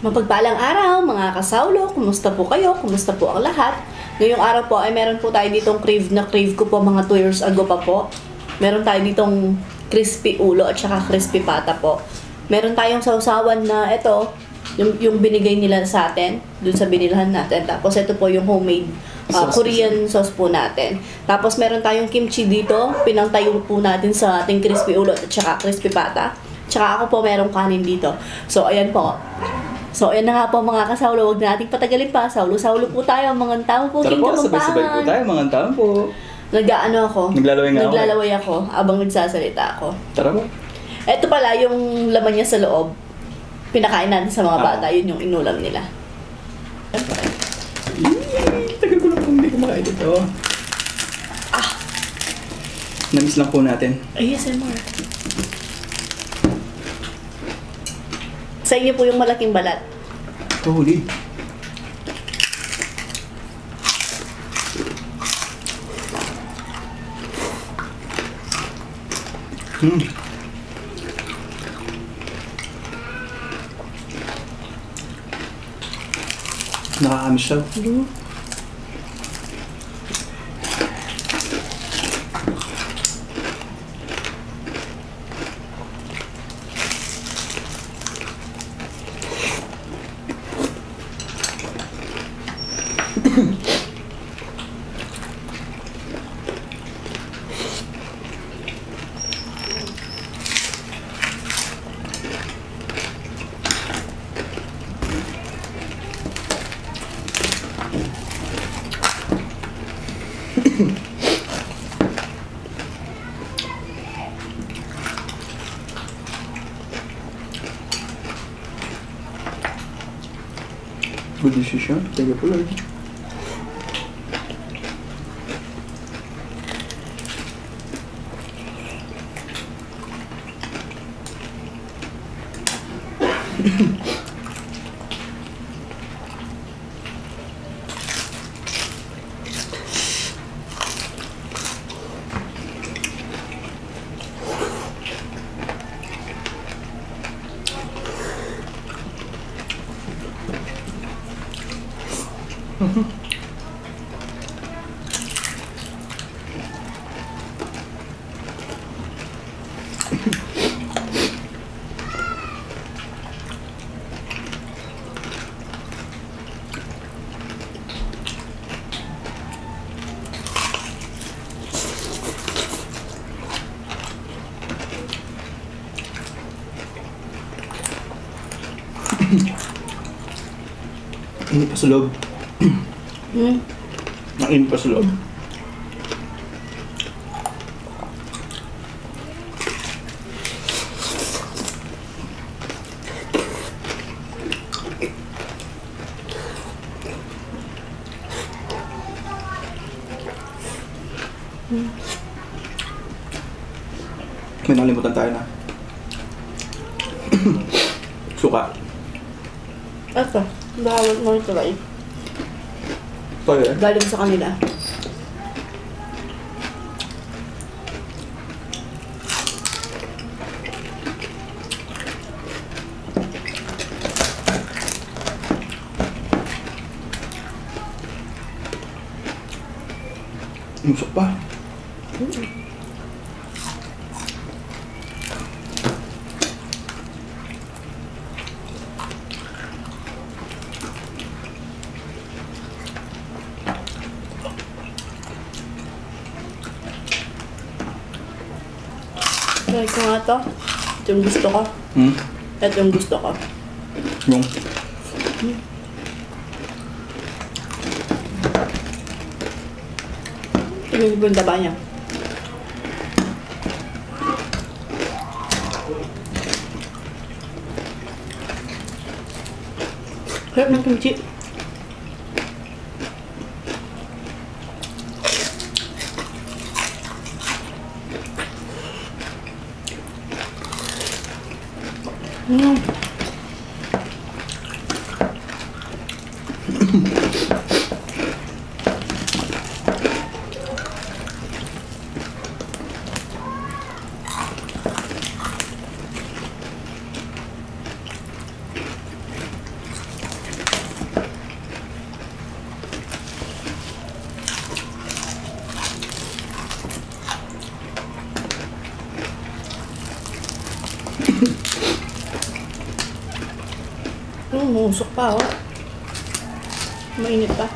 Mapagpalang araw mga kasawlo, kumusta po kayo? Kumusta po ang lahat? Ngayong araw po ay meron po tayo ditong crave ko po mga 2 years ago pa po. Meron tayo ditong crispy ulo at saka crispy pata po. Meron tayong sausawan na ito, yung binigay nila sa atin, dun sa binilahan natin. Tapos ito po yung homemade Korean sauce po natin. Tapos meron tayong kimchi dito, pinangtayo po natin sa ating crispy ulo at saka crispy pata. Tsaka ako po merong kanin dito. So ayan po. So, ayan na nga po mga kasawlo, huwag nating patagalin pa. Saulo-saulo po tayo, mga tao po. Tara po, sabay-sabay po tayo, mga tao po. Naglalaway ako abang nagsasalita ako. Tara po. Ito pala yung laman niya sa loob. Pinakain natin sa mga bata, yun yung inulam nila. Tagal ko lang po hindi kumakain ito. Namiss lang po natin. ASMR. Sa inyo po yung malaking balat. Huli. Nakakamiss siya. Good decision. Thank you for learning. Init pa sa loob. Nainit pa sa loob. May nakalimutan tayo na. Suka. Ito, bawal mo ito ba? Ito yun. Galing sa kanila. Musok pa. Try ko nga ito. Ito yung gusto ko. Ito yung gusto ko. Yung? Ito yung taba niya. Harap ng kimchi. Musok pa, oh. Mainit pa.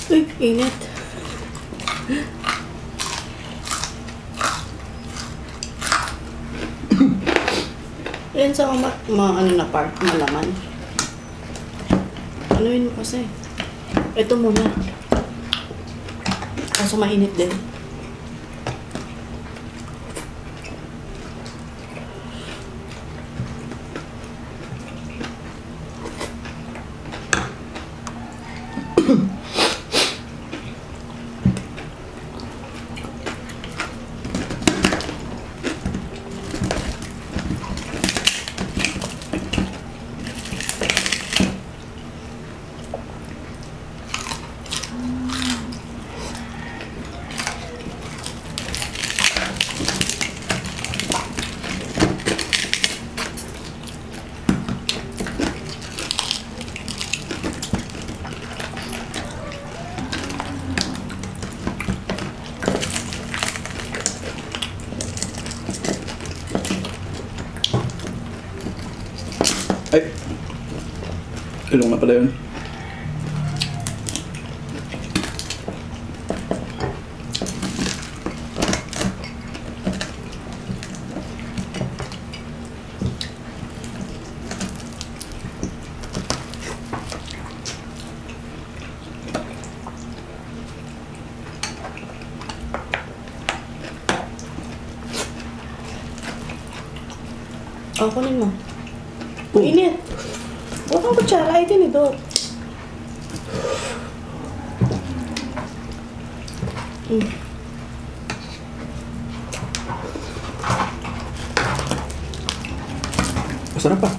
Uy, init. Yan sa ano na part, malaman. Ano yun kasi? Ito muna. Kaso mainit din. Ay! Ilong na pala yun. Oh, kunin mo. Init. Huwag kang kutsara, ay tinidor. Masarap pa.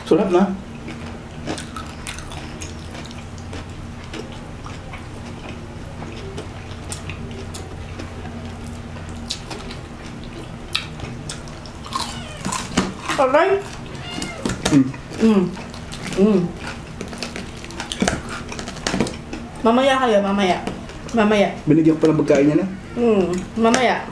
Sarap na. Alright. Mamaya kayo, mamaya. Mamaya. Binigyan ko pa ng pagkain niya na. Mamaya.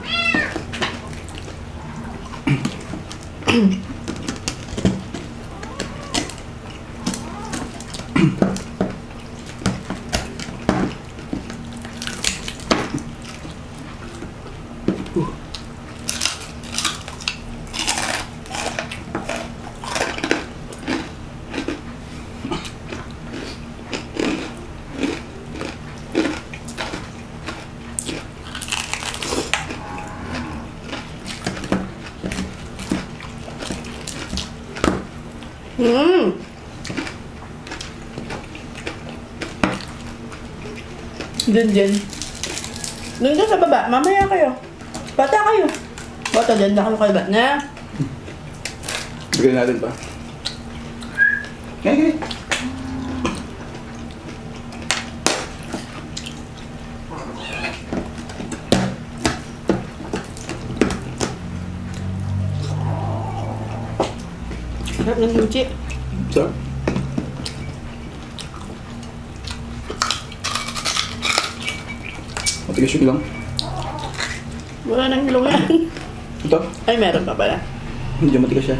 Dun. Dun sa baba. Mamaya kayo. Bata kayo. Bata dyan. Daka mo kayo ba? Na? Bigyan natin pa. Okay. Sarap ng kimchi. So, matigas yung ilang. Wala nang ilong yan. Ito, Ay, meron pa pala. hindi matigas siya.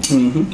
Mhm.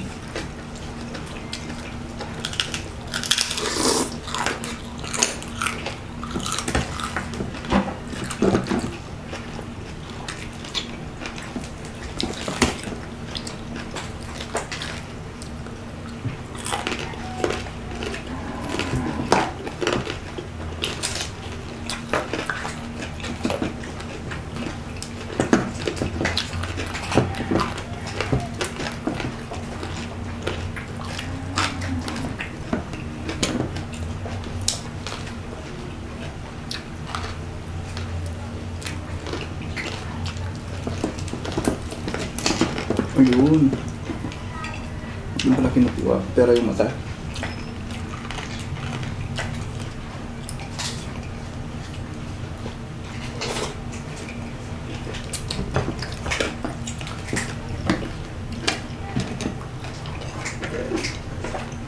Ayun. Yung pala kinukuha. Pero yung mata.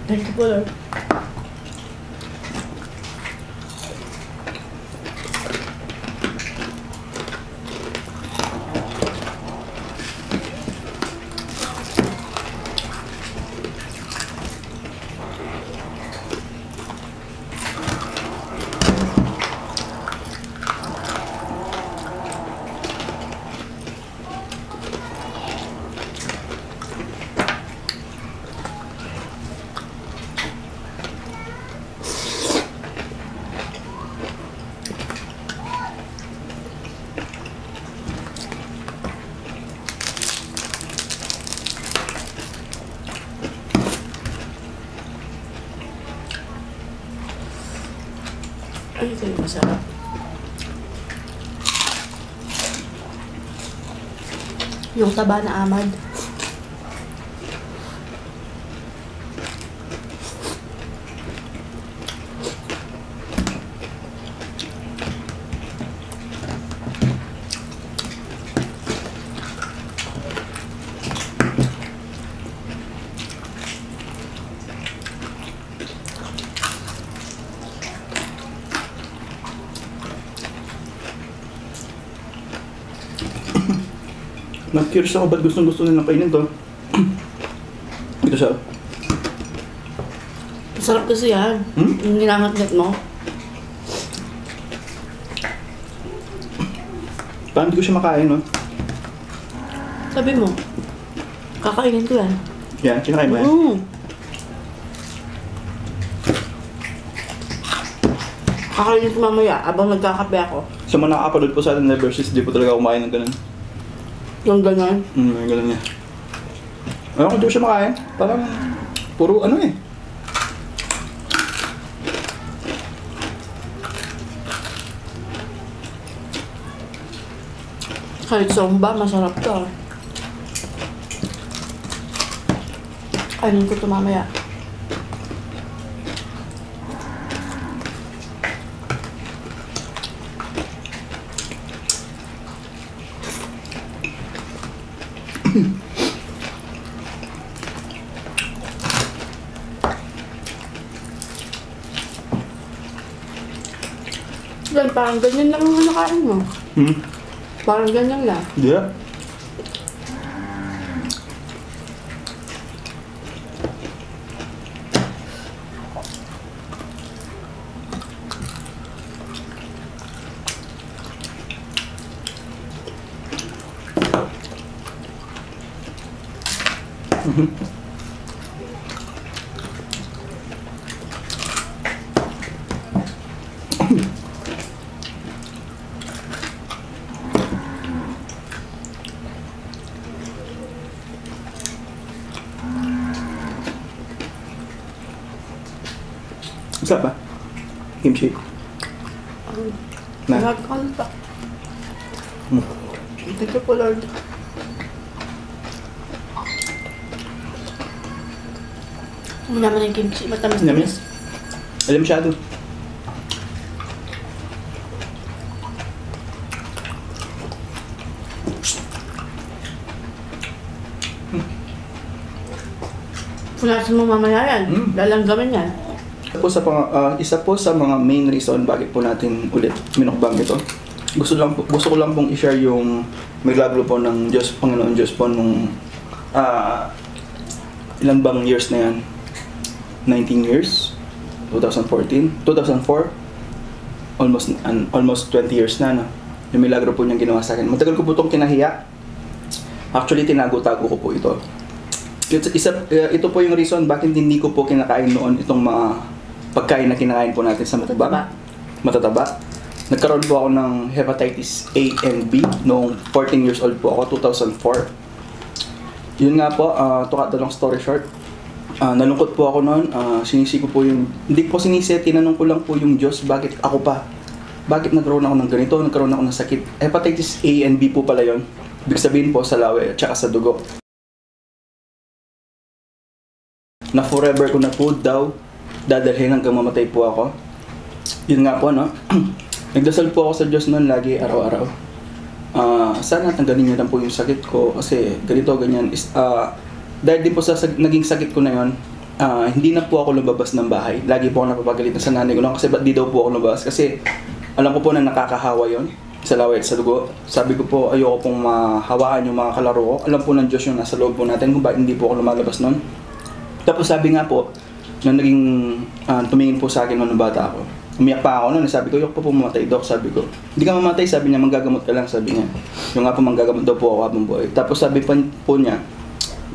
Thank you po, Lord. Ay, ito yung masarap. Yung taba na amad. Na-curious ako ba't gustong-gusto nilang kainin to. Ito siya. Masarap kasi yan. Yung ginangat-ngat mo. Parang hindi ko siya makain, no? Sabi mo, kakainin ko yan. Yan, kinakain mo yan. Kakainin ko mamaya abang nagkakape ako. Sa mga nakaka-upload po sa atin, versus di po talaga kumain ng ganun. Yung ganyan. Yung ganun niya. Ayaw ko hindi ko siya makain. Parang puro ano eh. Kahit somba, masarap to. Kainin ko ito mamaya. Then, parang ganyan lang yung nakain mo. Parang ganyan lang. Yeah. Masarap ba? Kimchi. Na? Nagkakal pa. Thank you po, Lord. Ano naman yung kimchi? Matamis-tamis. Alam masyado. Punasan mo mamaya yan. Lalanggamin yan. Isa po sa mga main reason bakit po natin ulit minukbang ito. Gusto ko lang pong i-share yung milagro po ng Diyos, Panginoon Diyos po nung ilan bang years na yan? 19 years? 2014? 2004? Almost 20 years na, no? Yung milagro po niyang ginawa sa akin. Matagal ko po itong kinahiya. Actually, tinago-tago ko po ito. Ito po yung reason bakit hindi ko po kinakain noon itong mga pagkain na kinakain po natin sa matataba. Nagkaroon po ako ng hepatitis A and B noong 14 years old po ako, 2004. Yun nga po, to cut the long story short, nalungkot po ako noon, sinisi ko po yung, hindi po sinisi, tinanong ko lang po yung Diyos, bakit ako pa? Bakit nagkaroon ako ng ganito, nagkaroon ako ng sakit? Hepatitis A and B po pala yun. Ibig sabihin po sa lawe at saka sa dugo. Na forever ko na po daw dadalhin hanggang mamatay po ako. Yun nga po, no? Nagdasal po ako sa Diyos noon lagi, araw-araw. Sana tanggalin niya lang po yung sakit ko kasi ganito, ganyan. Dahil din po sa naging sakit ko na yun, hindi na po ako lumabas ng bahay. Lagi po ako napapagalitan sa nanay ko lang kasi ba't di daw po ako lumabas? Kasi alam ko po na nakakahawa yun sa laway at sa dugo. Sabi ko po, ayoko pong mahawakan yung mga kalaro ko. Alam po ng Diyos yung nasa loob po natin kung bakit hindi po ako lumalabas noon. Tapos sabi nga po, na naging tumingin po sa akin nung bata ako. Umiyak pa ako noon, sabi ko, yok pa po mamatay, Dok, sabi ko. Hindi ka mamatay, sabi niya, manggagamot ka lang, sabi niya. Yung nga po, manggagamot daw po ako habang buhay. Tapos sabi po niya,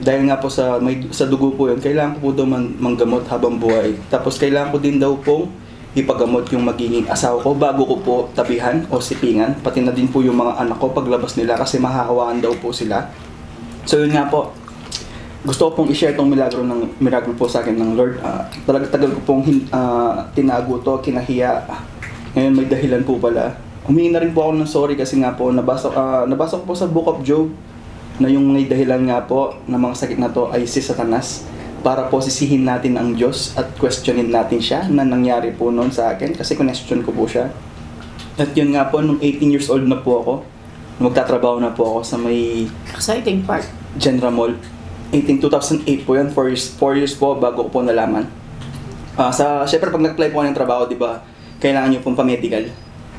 dahil nga po sa dugo po yun, kailangan ko po daw manggamot habang buhay. Tapos kailangan ko din daw pong ipagamot yung magiging asawa ko bago ko po tabihan o sipingan. Pati na din po yung mga anak ko paglabas nila kasi mahahawaan daw po sila. So yun nga po, gusto ko pong i-share tong milagro po sa akin ng Lord. Tagal ko pong tinago to, kinahiya. Ngayon may dahilan po pala. Humingi na rin po ako ng sorry kasi nga po nabasa ko po sa Book of Job na yung may dahilan nga po na mga sakit na to ay si Satanas para po sisihin natin ang Diyos at questionin natin siya na nangyari po noon sa akin kasi question ko po siya. At yun nga po, nung 18 years old na po ako, magtatrabaho na po ako sa may Exciting part. General Mall. 2008 po yan, 4 years po bago ko po nalaman. Syempre pag nag-apply po ako ng trabaho, di ba, kailangan nyo pong pa-medical.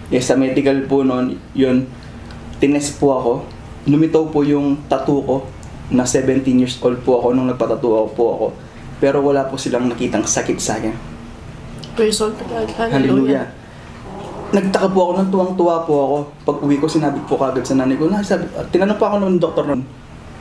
Yes, sa medical po noon, yun, tinest po ako. Lumitaw po yung tattoo ko, na 17 years old po ako nung nagpatattoo po ako. Pero wala po silang nakitang sakit sa akin. Praise the Lord. Hallelujah. Nagtaka po ako nung tuwang-tuwa po ako. Pag uwi ko, sinabi po kagad sa nanay ko, tinanong pa ako ng doktor noon.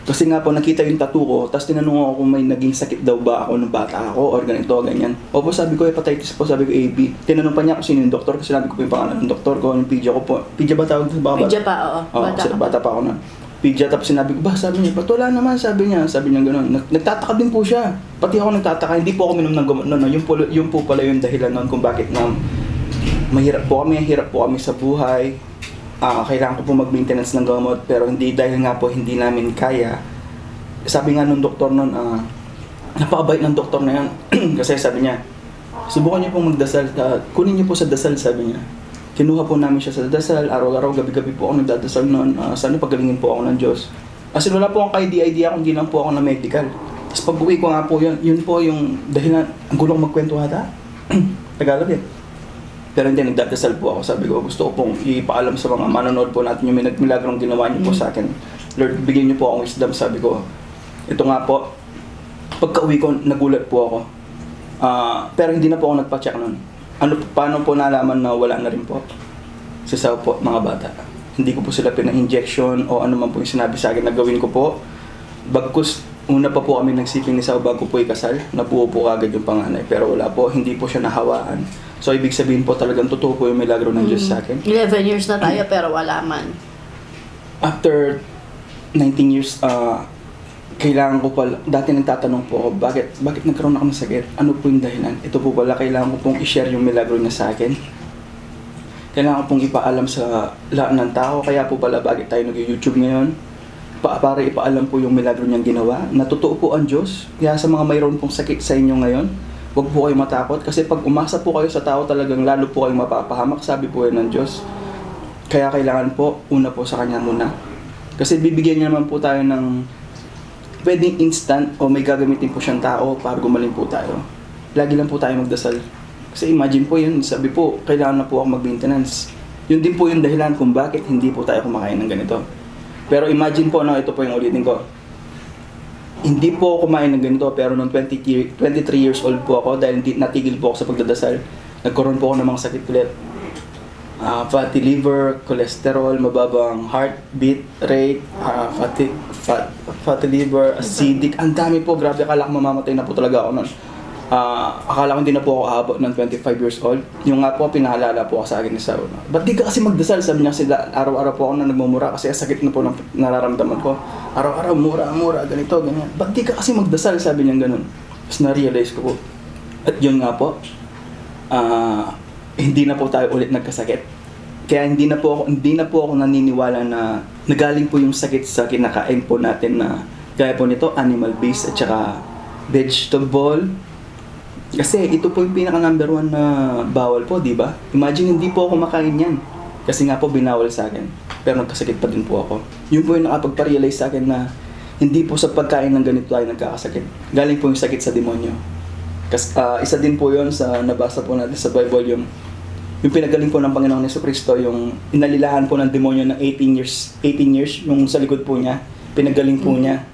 Kasi nga po, nakita yung tattoo ko, tapos tinanong ako kung may naging sakit daw ba ako nung bata ako, or ganito, ganyan. Opo, sabi ko, hepatitis po, sabi ko, AB. Tinanong pa niya kung sino yung doktor, kasi sinabi ko po yung pangalan ng doktor ko, yung PIDYA ko po. PIDYA ba tawag sa baba? PIDYA pa, oo. Bata pa ako na. PIDYA, tapos sinabi ko, sabi niya, ba't wala naman, sabi niya gano'n. Nagtataka din po siya. Pati ako nagtataka, hindi po ako minom ng gamot noon. Yung po pala yung dahilan noon kung bakit na mahirap po kami sa buhay. Kailangan ko po mag-maintenance ng gamot pero hindi dahil nga po hindi namin kaya. Sabi nga nung doktor noon, napakabait ng doktor na yan. Kasi sabi niya, subukan niyo pong magdasal, kunin niyo po sa dasal, sabi niya. Kinuha po namin siya sa dasal, araw-araw, gabi-gabi po ako nagdadasal noon. Sana pagalingin po ako ng Diyos. Kasi wala po akong idea kung hindi lang po ako na medical. Tapos pag-uwi ko nga po yun po yung dahilan, ang gulong magkwento ata. Tagalog eh. Pero hindi, nagdadasal po ako. Sabi ko, gusto ko pong ipaalam sa mga manonood po natin yung milagrong ginawa niyo po sa akin. Lord, bigyan niyo po akong wisdom. Sabi ko, ito nga po, pagka-uwi ko, nagulat po ako. Pero hindi na po ako nagpa-check nun. Paano po nalaman na wala na rin po? Sisaw po, mga bata. Hindi ko po sila pina-injection o ano man po yung sinabi sa akin na gawin ko po. Bagkus, una pa po kami nagsiping ni Sao bago po ikasal, nabuo po agad yung panganay. Pero wala po, hindi po siya nahawaan. So, ibig sabihin po talagang totoo po yung milagro ng Diyos sa akin. 11 years na tayo pero wala man. After 19 years, kailangan ko pala, dati nagtatanong po ako, bakit nagkaroon ako ng sakit? Ano po yung dahilan? Ito po pala, kailangan ko pong i-share yung milagro niya sa akin. Kailangan ko pong ipaalam sa lahat ng tao, kaya po pala bakit tayo nag-YouTube ngayon? Para ipaalam po yung milagro niyang ginawa. Natotoo po ang Diyos. Kaya sa mga mayroon pong sakit sa inyo ngayon, huwag po kayong matakot. Kasi pag umasa po kayo sa tao, talagang lalo po kayong mapapahamak. Sabi po yan ng Diyos. Kaya kailangan po, una po sa Kanya muna. Kasi bibigyan niya naman po tayo ng pwedeng instant o may gagamitin po siyang tao para gumaling po tayo. Lagi lang po tayo magdasal. Kasi imagine po yun, sabi po, kailangan na po ako mag-maintenance. Yun din po yung dahilan kung bakit hindi po tayo kumakain ng ganito. Pero imagine po, no, ito po yung ulitin ko. Hindi po ako kumain ng ganito, pero nung 23 years old po ako, dahil natigil po ako sa pagdadasal, nagkaroon po ako ng mga sakit ulit. Fatty liver, cholesterol, mababang heartbeat rate, fatty liver, acidic. Ang dami po, grabe, akala ko mamamatay na po talaga ako nun. Akala ko hindi na po ako aabot ng 25 years old. Yung nga po, pinahalala po ako sa akin ni Sao. Ba't di ka kasi magdasal? Sabi niya, araw-araw po ako na nagmumura kasi sakit na po ng nararamdaman ko. Araw-araw, mura, ganito, ganyan. Ba't di ka kasi magdasal? Sabi niya ganun. Tapos na-realize ko po. At yun nga po, hindi na po tayo ulit nagkasakit. Kaya hindi na po ako naniniwala na nagaling po yung sakit sa kinakain po natin na gaya po nito, animal-based at saka vegetable. Kasi ito po yung pinaka number 1 na bawal po, di ba? Imagine hindi po ako makain yan. Kasi nga po binawal sa akin. Pero nagkasakit pa din po ako. Yun po yung nakapagpa-realize sa akin na hindi po sa pagkain ng ganito tayo nagkakasakit. Galing po yung sakit sa demonyo. Kasi isa din po yun sa nabasa po natin sa Bible, yung pinagaling po ng Panginoon Jesucristo, yung inalilahan po ng demonyo ng 18 years, yung sa likod po niya, pinagaling po niya.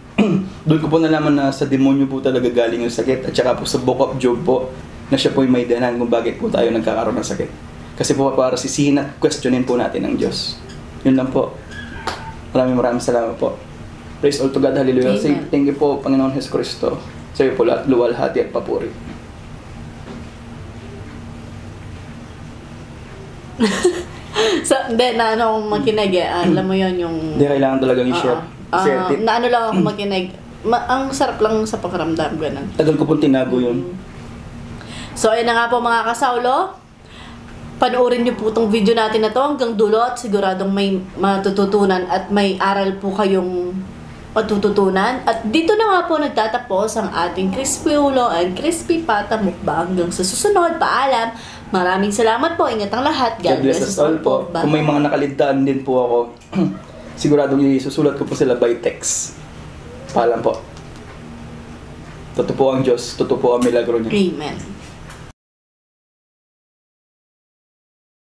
Doon ko po nalaman na sa demonyo po talaga galing yung sakit. At saka po sa Book of Job po, na siya po yung may dahilan kung bakit po tayo nagkakaroon ng sakit. Kasi po para sisihin at questionin po natin ang Diyos. Yun lang po. Maraming salamat po. Praise all to God, hallelujah. Say, thank you po, Panginoon Jesucristo. Sa iyo po lahat, luwalhati at papuri. Hindi, na ano akong makinig alam mo yon yung... Hindi, kailangan talagang i-share. Na ano lang ako makinig. Ang sarap lang sa pakiramdam, ganun. Tagal ko pong tinago yun. So, ayun na nga po mga kasaulo. Panoorin niyo po itong video natin na to hanggang dulo at siguradong may matututunan at may aral po kayong matututunan. At dito na nga po nagtatapos ang ating Crispy Ulo and Crispy Pata Mukbang. Hanggang sa susunod, paalam. Maraming salamat po. Ingat ang lahat. God bless us all po. Kung may mga nakaligtaan din po ako, siguradong isusulat ko po sila by text. Paalam po. Totoo po ang Diyos. Totoo po ang milagro niya. Amen.